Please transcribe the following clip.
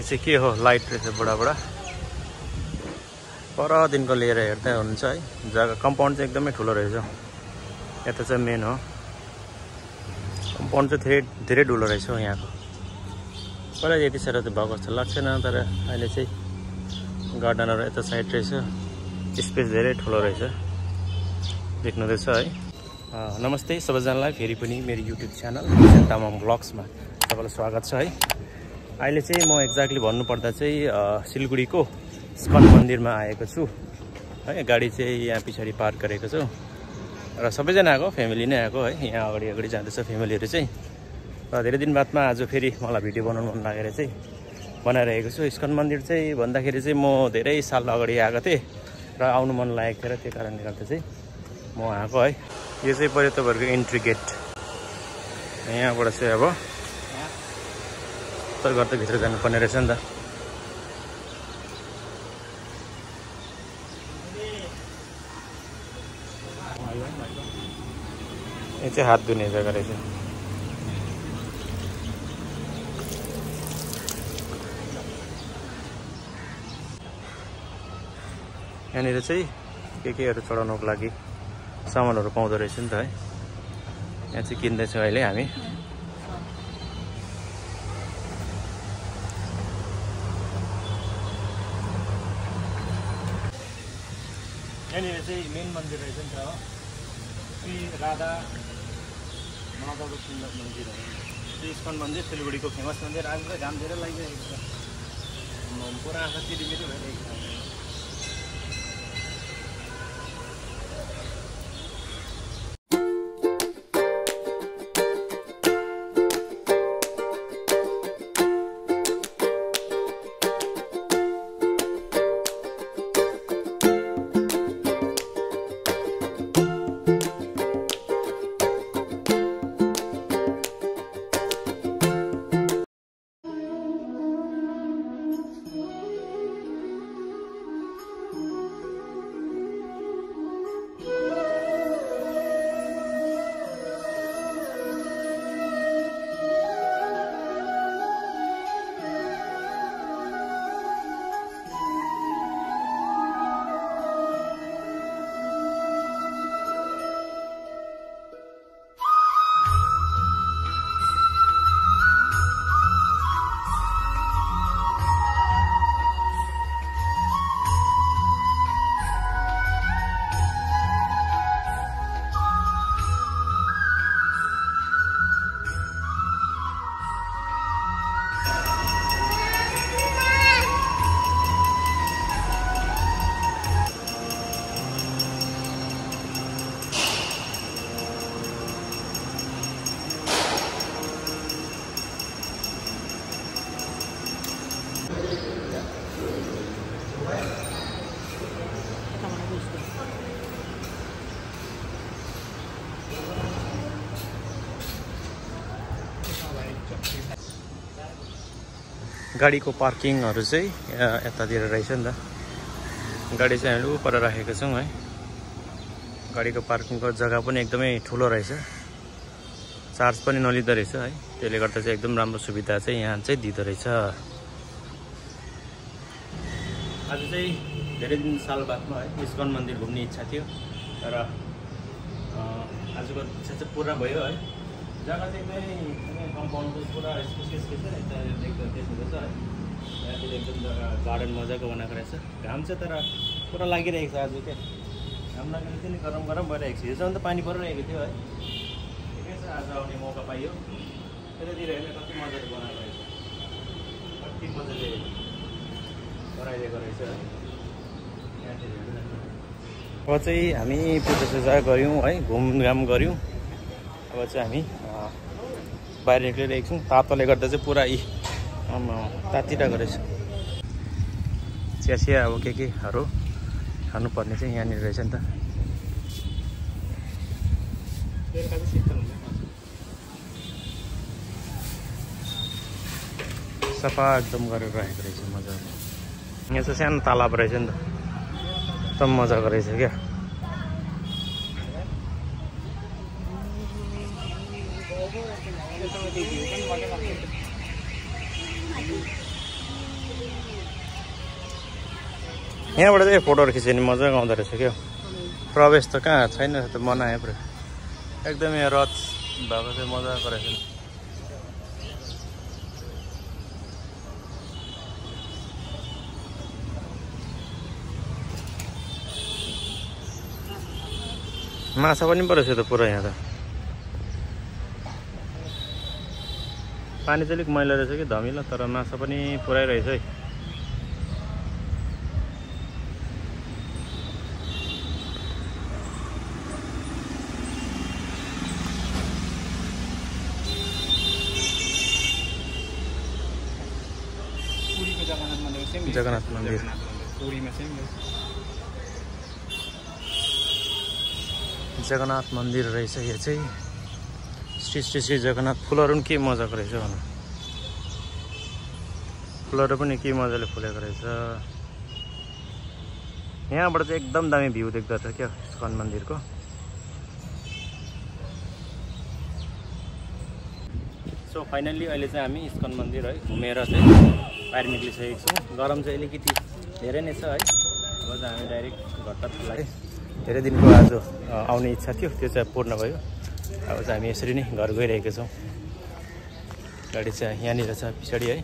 चाहिँ के हो लाइट रहेछ बुढाबुढा परदिनको लिएर हेर्दै हुनुहुन्छ है। जग्गा कम्पाउन्ड चाहिँ एकदमै ठुलो रहेछ। यता चाहिँ मेन हो कम्पाउन्ड चाहिँ धेरै ठुलो रहेछ यहाँको। पहिला यति साह्रो त भएको जस्तो लाग्दैन तर अहिले चाहिँ गार्डनहरू यता साइड रहेछ स्पेस धेरै ठुलो रहेछ देख्नुहुँदैछ है। नमस्ते सबैजनालाई फेरि पनि मेरो युट्युब च्यानल तामाङ ब्लग्समा तपाईँलाई स्वागत छ है। अहिले चाहिँ म एक्ज्याक्टली भन्नुपर्दा चाहिँ सिलगढीको इस्कन मन्दिरमा आएको छु है। गाडी चाहिँ यहाँ पछाडि पार्क गरेको छु र सबैजना आएको फ्यामिली नै आएको है। यहाँ अगाडि जाँदैछ फ्यामिलीहरू चाहिँ। र धेरै दिन बादमा आज फेरि मलाई भिडियो बनाउनु मन लागेर चाहिँ बनाइरहेको छु। इस्कन मन्दिर चाहिँ भन्दाखेरि चाहिँ म धेरै साल अगाडि आएको थिएँ र आउनु मन लागेको थियो र त्यो कारणले गर्दा चाहिँ म आएको है। यो चाहिँ पऱ्यो तपाईँहरूको इन्ट्री गेट। यहाँबाट चाहिँ अब तर गर्दा भित्र जानुपर्ने रहेछ नि त। यो चाहिँ हात धुने जग्गा रहेछ। यहाँनिर चाहिँ केहरू चढाउनको लागि सामानहरू पाउँदो रहेछ नि त है। यहाँ चाहिँ किन्दैछौँ अहिले हामी। यहाँनिर चाहिँ मेन मन्दिर रहेछ नि त हो। श्री राधा माधव सुन्दर मन्दिर हो। त्यो इस्कन मन्दिर सिलगढीको फेमस मन्दिर। आज चाहिँ घाम धेरै लागिरहेको छ। पुरा आँखा चिरिमिरी भइरहेको छ। गाडीको पार्किङहरू चाहिँ यतातिर रहेछ नि त। गाडी चाहिँ हामीले उपर राखेको छौँ है। गाडीको पार्किङको जग्गा पनि एकदमै ठुलो रहेछ। चार्ज पनि नलिँदो रहेछ है। त्यसले गर्दा चाहिँ एकदम राम्रो सुविधा चाहिँ यहाँ चाहिँ दिँदो रहेछ। आज चाहिँ धेरै दिन साल बादमा है इस्कन मन्दिर घुम्ने इच्छा थियो र आजको इच्छा चाहिँ पुरा भयो है। जग्गा चाहिँ एकदमै कम्पाउन्ड पुरा स्पेसियस के छ यता देख्दा देख्नुहुँदैछ है। यहाँतिर एकदम जग्गा गार्डन मजाको बनाएको रहेछ। घाम चाहिँ तर पुरा लागिरहेको छ आज क्या। घाम लागेर चाहिँ गरम भइरहेको छ। हिजोसम्म त पानी परिरहेको थियो है। ठिकै छ आज आउने मौका पाइयो। त्यतातिर हेर्ने कति मजाले बनाएको रहेछ। कति मजाले बनाइदिएको रहेछ है। यहाँतिर हेर्नु अब चाहिँ हामी पूजासुजा गऱ्यौँ है। घुमघाम गऱ्यौँ। अब चाहिँ हामी बाहिर निक्लिरहेको छौँ। तातोले गर्दा चाहिँ पुरा तातिरहेको रहेछ। चिया अब केहरू खानुपर्ने चाहिँ यहाँनिर रहेछ नि त। सफा एकदम गरेर राखेको रहेछ मजाले। यहाँ चाहिँ सानो तालाब रहेछ नि त। एकदम मजाको रहेछ क्या। यहाँबाट चाहिँ फोटोहरू खिच्यो भने मजाको आउँदो रहेछ क्या। प्रवेश त कहाँ छैन त मनायो पुरा एकदमै रथ भएको चाहिँ मजाको रहेछ। माछा पनि पो रहेछ त पुरा यहाँ त। पानी चाहिँ अलिक मैला रहेछ कि धमिलो, तर माछा पनि पुरै रहेछ है। जगन्नाथ मन्दिर जगन्नाथ मन्दिर रहेछ यो चाहिँ। श्री श्री श्री जगन्नाथ। फुलहरू पनि के मजाको रहेछ भन। फुलहरू पनि के मजाले फुलेको रहेछ। यहाँबाट चाहिँ एकदम दामी भ्यू देख्दो रहेछ क्या इस्कन मन्दिरको। सो फाइनल्ली अहिले चाहिँ हामी इस्कन मन्दिर है घुमेर चाहिँ बाहिर निक्लिसकेको छौँ। गरम चाहिँ अलिकति धेरै नै छ है। अब चाहिँ हामी डाइरेक्ट घरतर्फ लाग्यो। धेरै दिनको आज आउने इच्छा थियो, त्यो चाहिँ पूर्ण भयो। अब चाहिँ हामी यसरी नै घर गइरहेको छौँ। गाडी चाहिँ यहाँनिर छ पछाडि है।